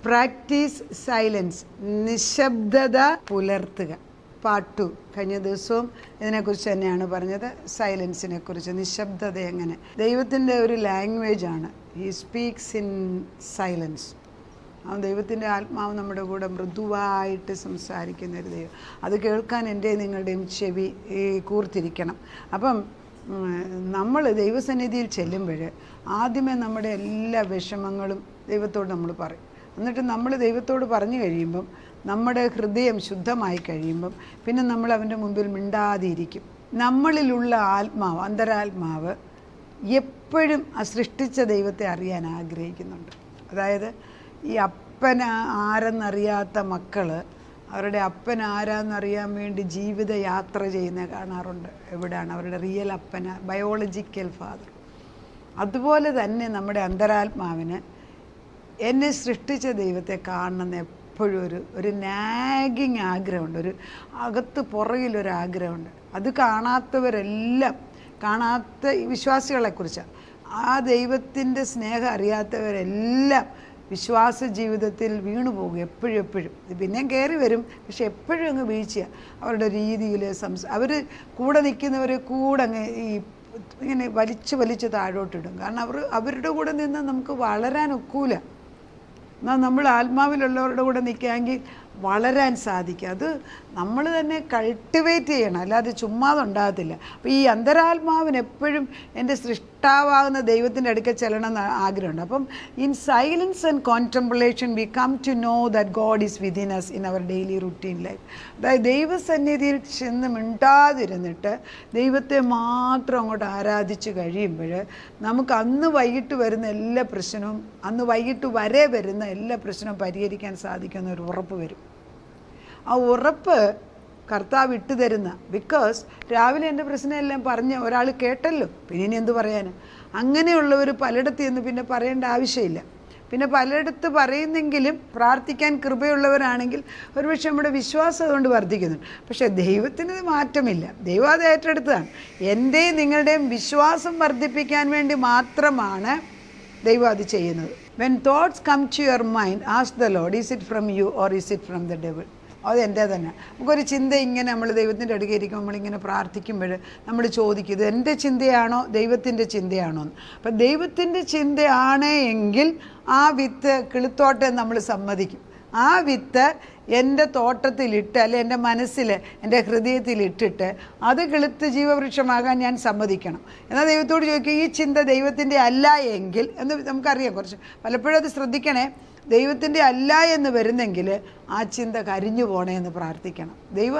Practice silence, നിശബ്ദത പുലർത്തുക. Part 2 കഴിഞ്ഞ ദിവസവും ഇതിനെക്കുറിച്ച് തന്നെയാണ് പറഞ്ഞത്. സൈലൻസിനെ കുറിച്ച്, നിശബ്ദത എങ്ങനെ. ദൈവത്തിൻ്റെ ഒരു ലാംഗ്വേജാണ്. He speaks in silence. ആ ദൈവത്തിൻ്റെ ആത്മാവ് നമ്മുടെ കൂടെ മൃദുവായിട്ട് സംസാരിക്കുന്ന ഒരു ദൈവം. അത് കേൾക്കാൻ എൻ്റെ നിങ്ങളുടെയും ചെവി കൂർത്തിരിക്കണം. അപ്പം നമ്മൾ ദൈവസന്നിധിയിൽ ചെല്ലുമ്പോൾ ആദ്യമേ നമ്മുടെ എല്ലാ വിഷമങ്ങളും ദൈവത്തോട് നമ്മൾ പറയും. എന്നിട്ട് നമ്മൾ ദൈവത്തോട് പറഞ്ഞു കഴിയുമ്പം നമ്മുടെ ഹൃദയം ശുദ്ധമായി കഴിയുമ്പം പിന്നെ നമ്മൾ അവൻ്റെ മുമ്പിൽ മിണ്ടാതിരിക്കും. നമ്മളിലുള്ള ആത്മാവ്, അന്തരാത്മാവ് എപ്പോഴും ആ സൃഷ്ടിച്ച ദൈവത്തെ അറിയാൻ ആഗ്രഹിക്കുന്നുണ്ട്. അതായത് ഈ അപ്പൻ ആരെന്നറിയാത്ത മക്കൾ അവരുടെ അപ്പൻ ആരാന്നറിയാൻ വേണ്ടി ജീവിത യാത്ര ചെയ്യുന്ന കാണാറുണ്ട്. എവിടെയാണ് അവരുടെ റിയൽ അപ്പന, ബയോളജിക്കൽ ഫാദർ. അതുപോലെ തന്നെ നമ്മുടെ അന്തരാത്മാവിന് എന്നെ സൃഷ്ടിച്ച ദൈവത്തെ കാണണമെന്ന് എപ്പോഴും ഒരു നാഗിങ് ആഗ്രഹമുണ്ട്. ഒരു അകത്ത് പുറകിലൊരാഗ്രഹമുണ്ട്. അത് കാണാത്തവരെല്ലാം, കാണാത്ത വിശ്വാസികളെക്കുറിച്ചാണ്. ആ ദൈവത്തിൻ്റെ സ്നേഹം അറിയാത്തവരെല്ലാം വിശ്വാസ ജീവിതത്തിൽ വീണു പോകും. എപ്പോഴും ഇത് പിന്നെയും കയറി വരും, പക്ഷെ എപ്പോഴും അങ്ങ് വീഴ്ചയാണ്. അവരുടെ രീതിയിൽ അവർ കൂടെ നിൽക്കുന്നവരെ കൂടെ അങ്ങ് ഇങ്ങനെ വലിച്ച് താഴോട്ടിടും. കാരണം അവരുടെ കൂടെ നിന്ന് നമുക്ക് വളരാൻ ഒക്കൂല. എന്നാൽ നമ്മൾ ആത്മാവിലുള്ളവരുടെ കൂടെ നിൽക്കുകയെങ്കിൽ വളരാൻ സാധിക്കും. അത് നമ്മൾ തന്നെ കൾട്ടിവേറ്റ് ചെയ്യണം, അല്ലാതെ ചുമ്മാതെ ഉണ്ടാകത്തില്ല. അപ്പോൾ ഈ അന്തരാത്മാവിന് എപ്പോഴും എൻ്റെ സൃഷ്ടാവാകുന്ന ദൈവത്തിൻ്റെ അടുക്കൽ ചെല്ലണം എന്ന് ആഗ്രഹമുണ്ട്. അപ്പം in silence and contemplation we come to know that God is within us in our daily routine life. അതായത് ദൈവസന്നിധിയിൽ ചെന്ന് മിണ്ടാതിരുന്നിട്ട് ദൈവത്തെ മാത്രം അങ്ങോട്ട് ആരാധിച്ച് കഴിയുമ്പോൾ നമുക്ക് അന്ന് വൈകിട്ട് വരുന്ന എല്ലാ പ്രശ്നവും, അന്ന് വൈകിട്ട് വരെ വരുന്ന എല്ലാ പ്രശ്നവും പരിഹരിക്കാൻ സാധിക്കുന്ന ഒരു ഉറപ്പ് വരും. ആ ഉറപ്പ് കർത്താവ് ഇട്ട് തരുന്ന. ബിക്കോസ് രാവിലെ എൻ്റെ പ്രശ്നമെല്ലാം പറഞ്ഞ് ഒരാൾ കേട്ടല്ലോ, പിന്നെ ഇനി എന്ത് പറയാൻ. അങ്ങനെയുള്ളവർ പലയിടത്ത് നിന്ന് പിന്നെ പറയേണ്ട ആവശ്യമില്ല. പിന്നെ പലയിടത്ത് പറയുന്നെങ്കിലും പ്രാർത്ഥിക്കാൻ കൃപയുള്ളവരാണെങ്കിൽ ഒരുപക്ഷെ നമ്മുടെ വിശ്വാസം അതുകൊണ്ട് വർദ്ധിക്കുന്നുണ്ട്. പക്ഷേ ദൈവത്തിന് മാറ്റമില്ല. ദൈവം അത് ഏറ്റെടുത്തതാണ്. എൻ്റെയും നിങ്ങളുടെയും വിശ്വാസം വർദ്ധിപ്പിക്കാൻ വേണ്ടി മാത്രമാണ് ദൈവം അത് ചെയ്യുന്നത്. When thoughts come to your mind, ask the Lord, is it from you or is it from the devil? അത് എൻ്റെ തന്നെ. നമുക്കൊരു ചിന്ത ഇങ്ങനെ നമ്മൾ ദൈവത്തിൻ്റെ അടുക്കൽ ഇരിക്കുമ്പോൾ നമ്മളിങ്ങനെ പ്രാർത്ഥിക്കുമ്പോൾ നമ്മൾ ചോദിക്കും, ഇത് എൻ്റെ ചിന്തയാണോ ദൈവത്തിൻ്റെ ചിന്തയാണോ എന്ന്. അപ്പം ദൈവത്തിൻ്റെ ചിന്തയാണ് എങ്കിൽ ആ വിത്ത് കിളുത്തോട്ടെ നമ്മൾ സമ്മതിക്കും. ആ വിത്ത് എൻ്റെ തോട്ടത്തിലിട്ട്, അല്ലെ എൻ്റെ മനസ്സിൽ, എൻ്റെ ഹൃദയത്തിലിട്ടിട്ട് അത് കിളുത്ത് ജീവവൃക്ഷമാകാൻ ഞാൻ സമ്മതിക്കണം. എന്നാൽ ദൈവത്തോട് ചോദിക്കുക, ഈ ചിന്ത ദൈവത്തിൻ്റെ അല്ല എങ്കിൽ എന്ന് നമുക്കറിയാം. കുറച്ച് പലപ്പോഴും അത് ശ്രദ്ധിക്കണേ. ദൈവത്തിൻ്റെ അല്ല എന്ന് വരുന്നെങ്കിൽ ആ ചിന്ത കരിഞ്ഞു പോണേ എന്ന് പ്രാർത്ഥിക്കണം. ദൈവം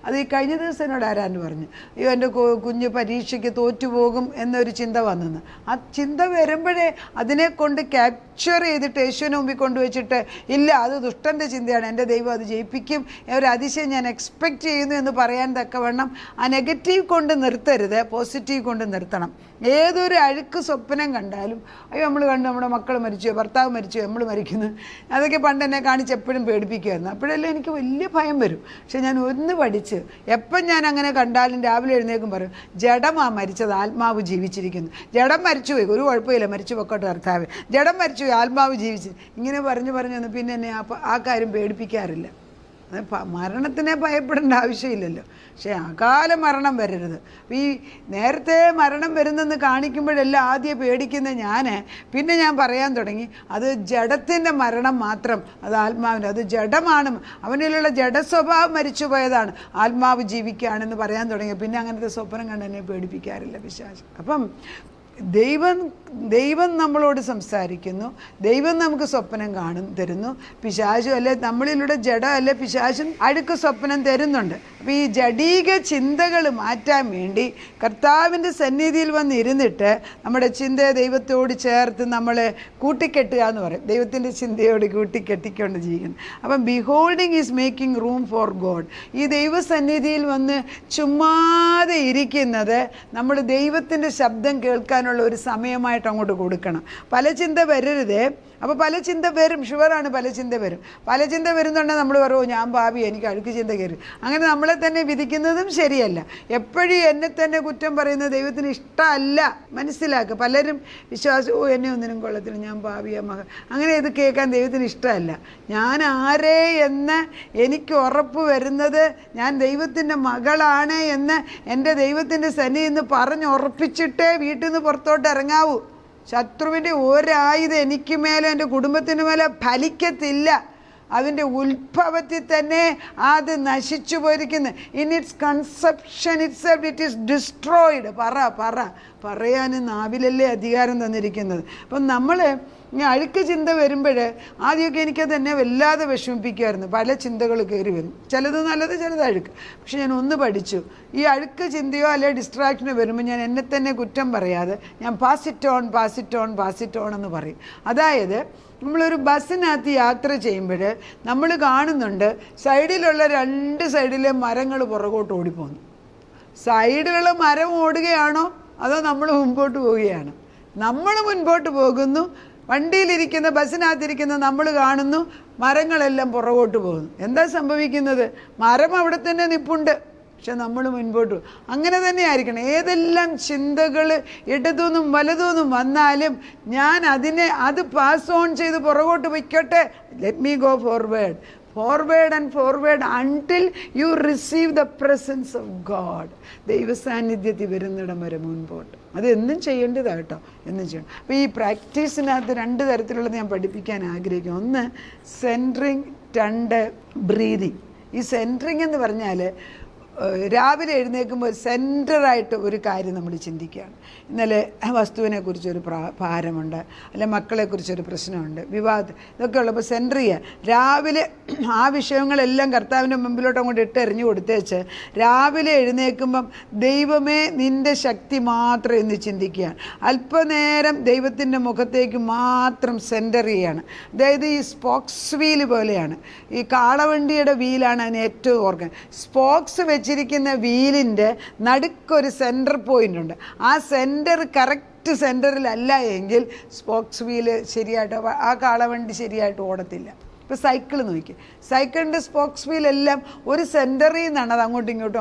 അത് ഈ കഴിഞ്ഞ ദിവസം എന്നോട് ആരാണ്ട് പറഞ്ഞു, അയ്യോ എൻ്റെ കുഞ്ഞ് പരീക്ഷയ്ക്ക് തോറ്റുപോകും എന്നൊരു ചിന്ത വന്നെന്ന്. ആ ചിന്ത വരുമ്പോഴേ അതിനെ കൊണ്ട് ക്യാപ്ചർ ചെയ്തിട്ട് യേശുവിന് മുമ്പിൽ കൊണ്ടുവച്ചിട്ട്, ഇല്ല അത് ദുഷ്ടൻ്റെ ചിന്തയാണ്, എൻ്റെ ദൈവം അത് ജയിപ്പിക്കും, ഒരു അതിശയം ഞാൻ എക്സ്പെക്റ്റ് ചെയ്യുന്നു എന്ന് പറയാൻ തക്കവണ്ണം ആ നെഗറ്റീവ് കൊണ്ട് നിർത്തരുത്, പോസിറ്റീവ് കൊണ്ട് നിർത്തണം. ഏതൊരു അഴുക്ക് സ്വപ്നം കണ്ടാലും, അയ്യോ നമ്മൾ കണ്ടു നമ്മുടെ മക്കൾ മരിച്ചു, ഭർത്താവ് മരിച്ചു, നമ്മൾ മരിക്കുന്നു, അതൊക്കെ പണ്ട് എന്നെ കാണിച്ച് എപ്പോഴും പേടിപ്പിക്കുമായിരുന്നു. അപ്പോഴെല്ലാം എനിക്ക് വലിയ ഭയം വരും. പക്ഷെ ഞാൻ ഒന്ന് പഠിച്ച് എപ്പം ഞാൻ അങ്ങനെ കണ്ടാലും രാവിലെ എഴുന്നേക്കും പറയും, ജഡമാ മരിച്ചത്, ആത്മാവ് ജീവിച്ചിരിക്കുന്നു. ജഡം മരിച്ചുപോയി, ഒരു കുഴപ്പമില്ല, മരിച്ചു പൊക്കോട്ടെ കർത്താവ്, ജഡം മരിച്ചുപോയി, ആത്മാവ് ജീവിച്ചു. ഇങ്ങനെ പറഞ്ഞു വന്ന് പിന്നെ എന്നെ ആ കാര്യം പേടിപ്പിക്കാറില്ല. മരണത്തിനെ ഭയപ്പെടേണ്ട ആവശ്യമില്ലല്ലോ. പക്ഷേ അകാല മരണം വരരുത്. ഈ നേരത്തെ മരണം വരുന്നെന്ന് കാണിക്കുമ്പോഴെല്ലാം ആദ്യം പേടിക്കുന്ന പിന്നെ ഞാൻ പറയാൻ തുടങ്ങി, അത് ജഡത്തിൻ്റെ മരണം മാത്രം, അത് ആത്മാവിൻ്റെ, അത് ജഡമാണ്, അവനിലുള്ള ജഡസ്വഭാവം മരിച്ചു പോയതാണ്, ആത്മാവ് ജീവിക്കുകയാണെന്ന് പറയാൻ തുടങ്ങി. പിന്നെ അങ്ങനത്തെ സ്വപ്നം കണ്ട് എന്നെ പേടിപ്പിക്കാറില്ല പിശാച്. അപ്പം ദൈവം നമ്മളോട് സംസാരിക്കുന്നു, ദൈവം നമുക്ക് സ്വപ്നം തരുന്നു. പിശാചും അല്ലെ നമ്മളിലൂടെ ജഡം അല്ലെ പിശാചും അഴുക്ക് സ്വപ്നം തരുന്നുണ്ട്. അപ്പോൾ ഈ ജഡീക ചിന്തകൾ മാറ്റാൻ വേണ്ടി കർത്താവിൻ്റെ സന്നിധിയിൽ വന്നിരുന്നിട്ട് നമ്മുടെ ചിന്തയെ ദൈവത്തോട് ചേർത്ത് നമ്മൾ കൂട്ടിക്കെട്ടുക എന്ന് പറയും. ദൈവത്തിൻ്റെ ചിന്തയോട് കൂട്ടിക്കെട്ടിക്കൊണ്ട് ജീവിക്കുന്നു. അപ്പം beholding is making room for God. ഈ ദൈവസന്നിധിയിൽ വന്ന് ചുമ്മാതെ ഇരിക്കുന്നത് നമ്മൾ ദൈവത്തിൻ്റെ ശബ്ദം കേൾക്കാൻ ചിന്തിക്കാനുള്ള ഒരു സമയമായിട്ട് അങ്ങോട്ട് കൊടുക്കണം. പല ചിന്ത വരരുതേ. അപ്പോൾ പല ചിന്ത വരും, ഷുവറാണ്, പല ചിന്ത വരും. പല ചിന്ത വരുന്നുണ്ടെങ്കിൽ നമ്മൾ പറയുമോ ഞാൻ ഭാവി, എനിക്ക് അഴുക്ക് ചിന്ത കയറി. അങ്ങനെ നമ്മളെ തന്നെ വിധിക്കുന്നതും ശരിയല്ല. എപ്പോഴും എന്നെ തന്നെ കുറ്റം പറയുന്നത് ദൈവത്തിന് ഇഷ്ടമല്ല. മനസ്സിലാക്കുക. പലരും വിശ്വാസം, എന്നെ ഒന്നിനും കൊള്ളത്തില്ല, ഞാൻ ഭാവിയാ മകൻ, അങ്ങനെ ഇത് കേൾക്കാൻ ദൈവത്തിന് ഇഷ്ടമല്ല. ഞാൻ ആരേ എന്ന് എനിക്ക് ഉറപ്പ് വരുന്നത്, ഞാൻ ദൈവത്തിൻ്റെ മകളാണ് എന്ന് എൻ്റെ ദൈവത്തിൻ്റെ സന്നിധിയിൽ നിന്ന് പറഞ്ഞുറപ്പിച്ചിട്ടേ വീട്ടിൽ നിന്ന് പുറത്തോട്ട് ഇറങ്ങാവൂ. ശത്രുവിൻ്റെ ഒരായുധം എനിക്ക് മേലെ എൻ്റെ കുടുംബത്തിന് മേലെ ഫലിക്കത്തില്ല. അതിൻ്റെ ഉത്ഭവത്തിൽ തന്നെ അത് നശിച്ചു പോയിരിക്കുന്നു. In its conception itself it is destroyed. പറയാനും നാവിലല്ലേ അധികാരം തന്നിരിക്കുന്നത്. അപ്പം നമ്മൾ ഈ അഴുക്ക് ചിന്ത വരുമ്പോൾ ആദ്യമൊക്കെ എനിക്കത് എന്നെ വല്ലാതെ വിഷമിപ്പിക്കുമായിരുന്നു. പല ചിന്തകൾ കയറി വരും, ചിലത് നല്ലത്, ചിലത് അഴുക്ക്. പക്ഷെ ഞാൻ ഒന്ന് പഠിച്ചു, ഈ അഴുക്ക് ചിന്തയോ അല്ലെങ്കിൽ ഡിസ്ട്രാക്ഷനോ വരുമ്പോൾ ഞാൻ എന്നെ തന്നെ കുറ്റം പറയാതെ ഞാൻ പാസ് ഇറ്റ് ഓൺ എന്ന് പറയും. അതായത് നമ്മളൊരു ബസ്സിനകത്ത് യാത്ര ചെയ്യുമ്പോൾ നമ്മൾ കാണുന്നുണ്ട് സൈഡിലുള്ള 2 സൈഡിലെ മരങ്ങൾ പുറകോട്ട് ഓടിപ്പോകുന്നു. സൈഡിലുള്ള മരം ഓടുകയാണോ അതോ നമ്മൾ മുൻപോട്ട് പോവുകയാണ്? നമ്മൾ മുൻപോട്ട് പോകുന്നു. വണ്ടിയിലിരിക്കുന്ന, ബസ്സിനകത്തിരിക്കുന്ന നമ്മൾ കാണുന്നു മരങ്ങളെല്ലാം പുറകോട്ട് പോകുന്നു. എന്താ സംഭവിക്കുന്നത്? മരം അവിടെ തന്നെ നിൽപ്പുണ്ട്, പക്ഷെ നമ്മൾ മുൻപോട്ട്. അങ്ങനെ തന്നെ ആയിരിക്കണം. ഏതെല്ലാം ചിന്തകൾ ഇടതുനിന്നും വലതുനിന്നും വന്നാലും ഞാൻ അത് പാസ് ഓൺ ചെയ്ത് പുറകോട്ട് വയ്ക്കട്ടെ. Let me go forward until you receive the presence of God. ദൈവസാന്നിധ്യത്തിൽ വരുന്നിടം വരെ മുൻപോട്ട്. അത് എന്നും ചെയ്യേണ്ടതാണ് കേട്ടോ, എന്നും ചെയ്യണം. അപ്പോൾ ഈ പ്രാക്ടീസിനകത്ത് 2 തരത്തിലുള്ളത് ഞാൻ പഠിപ്പിക്കാൻ ആഗ്രഹിക്കും. ഒന്ന് സെൻറ്ററിങ്, 2 ബ്രീതിങ്. ഈ സെൻറ്ററിങ് എന്ന് പറഞ്ഞാൽ രാവിലെ എഴുന്നേൽക്കുമ്പോൾ സെൻറ്ററായിട്ട് ഒരു കാര്യം നമ്മൾ ചിന്തിക്കുകയാണ്. ഇന്നലെ വസ്തുവിനെ കുറിച്ചൊരു ഭാരമുണ്ട്, അല്ലെ മക്കളെക്കുറിച്ചൊരു പ്രശ്നമുണ്ട്, വിവാദം, ഇതൊക്കെ ഉള്ളപ്പോൾ സെൻറ്റർ ചെയ്യുക. രാവിലെ ആ വിഷയങ്ങളെല്ലാം കർത്താവിൻ്റെ മുമ്പിലോട്ട് അങ്ങോട്ട് ഇട്ടെറിഞ്ഞു കൊടുത്തേച്ച് രാവിലെ എഴുന്നേൽക്കുമ്പം ദൈവമേ നിൻ്റെ ശക്തി മാത്രം എന്ന് ചിന്തിക്കുകയാണ്. അല്പനേരം ദൈവത്തിൻ്റെ മുഖത്തേക്ക് മാത്രം സെൻറ്റർ ചെയ്യുകയാണ്. അതായത് ഈ സ്പോക്സ് വീല് പോലെയാണ്. ഈ കാളവണ്ടിയുടെ വീലാണ് അതിന് ഏറ്റവും ഓർക്കാൻ. സ്പോക്സ് വെച്ചിരിക്കുന്ന വീലിൻ്റെ നടുക്കൊരു സെൻറ്റർ പോയിൻ്റ് ഉണ്ട്. ആ സെൻറ്റർ കറക്റ്റ് സെൻറ്ററിലല്ല എങ്കിൽ സ്പോക്സ് വീല് ശരിയായിട്ട്, ആ കാളവണ്ടി ശരിയായിട്ട് ഓടത്തില്ല. ഇപ്പോൾ സൈക്കിൾ നോക്കി, സൈക്കിളിൻ്റെ സ്പോക്സ് വീലെല്ലാം ഒരു സെൻറ്ററിൽ നിന്നാണ് അത് അങ്ങോട്ടും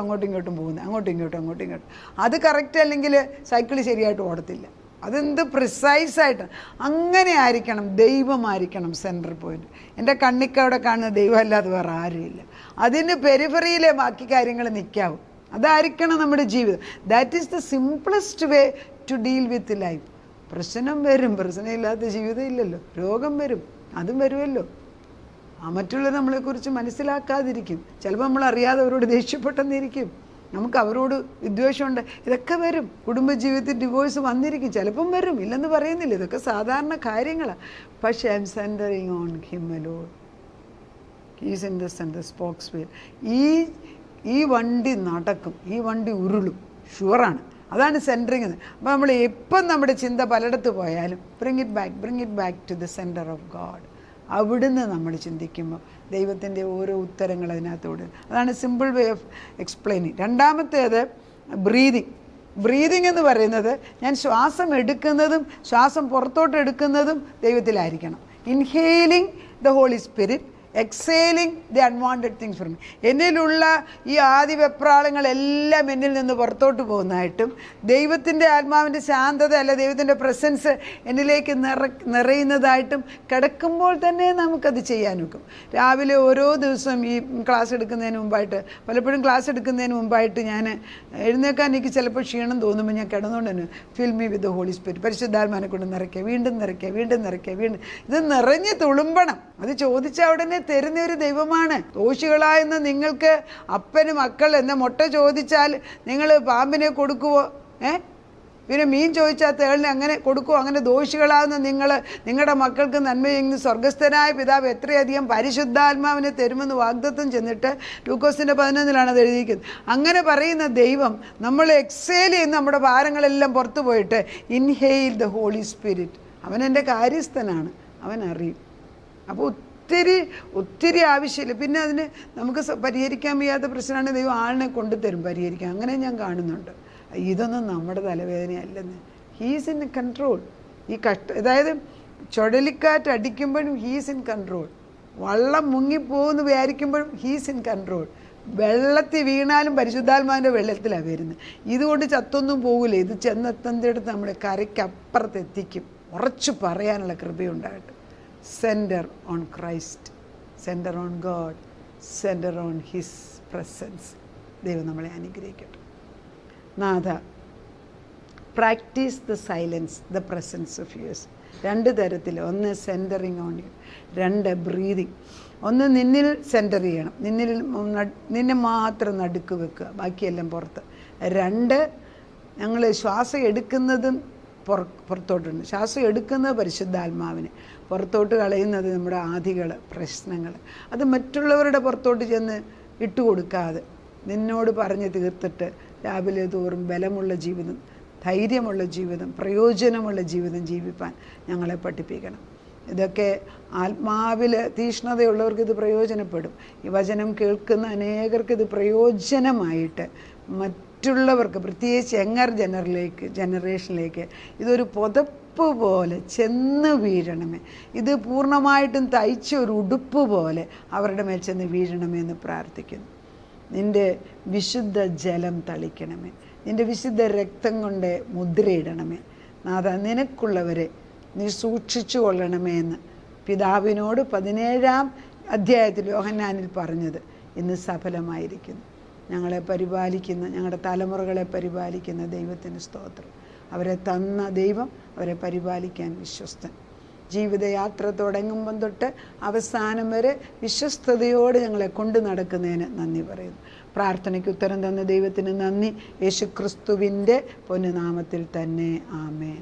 ഇങ്ങോട്ടും പോകുന്നത്. അത് കറക്റ്റ് അല്ലെങ്കിൽ സൈക്കിൾ ശരിയായിട്ട് ഓടത്തില്ല. അതെന്ത് പ്രിസൈസായിട്ട്. അങ്ങനെ ആയിരിക്കണം, ദൈവമായിരിക്കണം സെൻറ്റർ പോയിന്റ്. എൻ്റെ കണ്ണിക്കവിടെ കാണുന്ന ദൈവമല്ലാതെ വേറെ ആരുമില്ല. അതിന് പെരിഫറിയിലെ ബാക്കി കാര്യങ്ങൾ നിൽക്കാവും. അതായിരിക്കണം നമ്മുടെ ജീവിതം. That is the simplest way to deal with life. പ്രശ്നം വരും, പ്രശ്നമില്ലാത്ത ജീവിതം ഇല്ലല്ലോ. രോഗം വരും, അതും വരുമല്ലോ. മറ്റുള്ളവർ നമ്മളെക്കുറിച്ച് മനസ്സിലാക്കാതിരിക്കും. ചിലപ്പോൾ നമ്മൾ അറിയാതെ അവരോട് ദേഷ്യപ്പെട്ടെന്നിരിക്കും, നമുക്ക് അവരോട് വിദ്വേഷമുണ്ട്, ഇതൊക്കെ വരും. കുടുംബജീവിതത്തിൽ ഡിവോഴ്സ് വന്നിരിക്കും, ചിലപ്പം വരും, ഇല്ലെന്ന് പറയുന്നില്ല. ഇതൊക്കെ സാധാരണ കാര്യങ്ങളാണ്. പക്ഷേ I M centring on him alone. He's in the centre, spokes wheel. ഈ വണ്ടി നടക്കും, ഈ വണ്ടി ഉരുളും, ഷുവറാണ്. അതാണ് സെൻറ്ററിങ്. അപ്പോൾ നമ്മൾ എപ്പം നമ്മുടെ ചിന്ത പലയിടത്ത് പോയാലും bring it back to the centre of God. അവിടുന്ന് നമ്മൾ ചിന്തിക്കുമ്പോൾ ദൈവത്തിൻ്റെ ഓരോ ഉത്തരങ്ങൾ അതിനകത്തോട്. അതാണ് സിമ്പിൾ വേ ഓഫ് എക്സ്പ്ലെയിനിങ്. രണ്ടാമത്തേത് ബ്രീതിങ് എന്ന് പറയുന്നത് ഞാൻ ശ്വാസം എടുക്കുന്നതും ശ്വാസം പുറത്തോട്ട് എടുക്കുന്നതും ദൈവത്തിലായിരിക്കണം. Inhaling the holy spirit, exhaling the unwanted things from me. എന്നിലുള്ള ഈ ആദി വെപ്രാളങ്ങളെല്ലാം എന്നിൽ നിന്ന് പുറത്തോട്ട് പോകുന്നതായിട്ടും ദൈവത്തിൻ്റെ ആത്മാവിൻ്റെ ശാന്തത അല്ല ദൈവത്തിൻ്റെ പ്രസൻസ് എന്നിലേക്ക് നിറയുന്നതായിട്ടും കിടക്കുമ്പോൾ തന്നെ നമുക്കത് ചെയ്യാൻ നോക്കും. രാവിലെ ഓരോ ദിവസവും ഈ ക്ലാസ് എടുക്കുന്നതിന് മുമ്പായിട്ട്, പലപ്പോഴും ക്ലാസ് എടുക്കുന്നതിന് മുമ്പായിട്ട് ഞാൻ എഴുന്നേക്കാൻ എനിക്ക് ചിലപ്പോൾ ക്ഷീണം തോന്നുമ്പോൾ ഞാൻ കിടന്നുകൊണ്ട് തന്നെ fill me with the holy Spirit, പരിശുദ്ധാത്മാവിനെ കൊണ്ട് നിറയ്ക്കുക, വീണ്ടും ഇത് നിറഞ്ഞ് തുളുമ്പണം. അത് ചോദിച്ച ഉടനെ തരുന്ന ഒരു ദൈവമാണ്. ദോഷികളായെന്ന് നിങ്ങൾക്ക് അപ്പന് മക്കൾ എന്ന മുട്ട ചോദിച്ചാൽ നിങ്ങൾ പാമ്പിനെ കൊടുക്കുവോ? പിന്നെ മീൻ ചോദിച്ചാൽ തേളിനെ അങ്ങനെ കൊടുക്കുമോ? അങ്ങനെ ദോഷികളാവുന്ന നിങ്ങളുടെ മക്കൾക്ക് നന്മ ചെയ്യുന്ന സ്വർഗസ്ഥനായ പിതാവ് എത്രയധികം പരിശുദ്ധാത്മാവിനെ തരുമെന്ന് വാഗ്ദത്തം ചെന്നിട്ട് ലൂക്കോസിൻ്റെ 11 അത് എഴുതിയിരിക്കുന്നത്. അങ്ങനെ പറയുന്ന ദൈവം നമ്മൾ എക്സേൽ ചെയ്യുന്ന നമ്മുടെ ഭാരങ്ങളെല്ലാം പുറത്തു പോയിട്ട് ഇൻഹെയിൽ ദ ഹോളി സ്പിരിറ്റ്. അവൻ എൻ്റെ കാര്യസ്ഥനാണ്, അവൻ അറിയും. അപ്പോൾ ഒത്തിരി ആവശ്യമില്ല. പിന്നെ അതിന് നമുക്ക് പരിഹരിക്കാൻ വയ്യാത്ത പ്രശ്നമാണ് ദൈവം ആളിനെ കൊണ്ടുതരും പരിഹരിക്കാൻ. അങ്ങനെ ഞാൻ കാണുന്നുണ്ട്. ഇതൊന്നും നമ്മുടെ തലവേദനയല്ലെന്ന്. He's in control. ഈ അതായത് ചുഴലിക്കാറ്റ് അടിക്കുമ്പോഴും ഹീസ് ഇൻ കൺട്രോൾ. വള്ളം മുങ്ങിപ്പോകുന്നു വിചാരിക്കുമ്പോഴും ഹീസ് ഇൻ കൺട്രോൾ. വെള്ളത്തിൽ വീണാലും പരിശുദ്ധാത്മാവിൻ്റെ വെള്ളത്തിലാണ് വരുന്നത്. ഇതുകൊണ്ട് ചത്തൊന്നും പോകില്ല. ഇത് ചെന്നെത്തേണ്ടടുത്ത് നമ്മുടെ കരയ്ക്കപ്പുറത്ത് എത്തിക്കും. ഉറച്ചു പറയാനുള്ള കൃപയുണ്ടാകട്ടെ. Centre on Christ, centre on God, centre on his presence. ദൈവം നമ്മളെ അനുഗ്രഹിക്കട്ടെ. നാഥ, practice the silence, the presence of yours. 2 തരത്തിൽ. ഒന്ന് സെൻറ്ററിങ് ഓൺ യു, 2 ബ്രീതിങ്. ഒന്ന് നിന്നിൽ സെൻറ്റർ ചെയ്യണം, നിന്നെ മാത്രം നടുക്ക് വെക്കുക, ബാക്കിയെല്ലാം പുറത്ത്. 2 ഞങ്ങൾ ശ്വാസം എടുക്കുന്നതും പുറത്തോട്ടുണ്ട്. ശ്വാസം എടുക്കുന്നത് പരിശുദ്ധാത്മാവിന്, പുറത്തോട്ട് കളയുന്നത് നമ്മുടെ ആധികൾ, പ്രശ്നങ്ങൾ. അത് മറ്റുള്ളവരുടെ പുറത്തോട്ട് ചെന്ന് ഇട്ടുകൊടുക്കാതെ നിന്നോട് പറഞ്ഞ് തീർത്തിട്ട് രാവിലെ തോറും ബലമുള്ള ജീവിതം, ധൈര്യമുള്ള ജീവിതം, പ്രയോജനമുള്ള ജീവിതം ജീവിപ്പാൻ ഞങ്ങളെ പഠിപ്പിക്കണം. ഇതൊക്കെ ആത്മാവിൽ തീഷ്ണതയുള്ളവർക്ക് ഇത് പ്രയോജനപ്പെടും. ഈ വചനം കേൾക്കുന്ന അനേകർക്ക് ഇത് പ്രയോജനമായിട്ട് മറ്റുള്ളവർക്ക്, പ്രത്യേകിച്ച് യങ്ങർ ജനറേഷനിലേക്ക് ഇതൊരു പുതപ്പ് പോലെ ചെന്ന് വീഴണമേ. ഇത് പൂർണ്ണമായിട്ടും തയ്ച്ച ഒരു ഉടുപ്പ് പോലെ അവരുടെ മേൽ ചെന്ന് വീഴണമേ എന്ന് പ്രാർത്ഥിക്കുന്നു. നിൻ്റെ വിശുദ്ധ ജലം തളിക്കണമേ, നിൻ്റെ വിശുദ്ധ രക്തം കൊണ്ട് മുദ്രയിടണമേ. നാഥ, നിനക്കുള്ളവരെ നീ സൂക്ഷിച്ചു കൊള്ളണമേ എന്ന് പിതാവിനോട് 17-ാം അധ്യായത്തിൽ യോഹന്നാനിൽ പറഞ്ഞത് ഇന്ന് സഫലമായിരിക്കുന്നു. ഞങ്ങളെ പരിപാലിക്കുന്ന, ഞങ്ങളുടെ തലമുറകളെ പരിപാലിക്കുന്ന ദൈവത്തിന് സ്തോത്രം. അവരെ തന്ന ദൈവം അവരെ പരിപാലിക്കാൻ വിശ്വസ്തൻ. ജീവിതയാത്ര തുടങ്ങുമ്പം തൊട്ട് അവസാനം വരെ വിശ്വസ്തയോടെ ഞങ്ങളെ കൊണ്ട് നടക്കുന്നതിന് നന്ദി പറയുന്നു. പ്രാർത്ഥനയ്ക്ക് ഉത്തരം തന്ന ദൈവത്തിന് നന്ദി. യേശുക്രിസ്തുവിൻ്റെ പൊന്നുനാമത്തിൽ തന്നെ. ആമേൻ.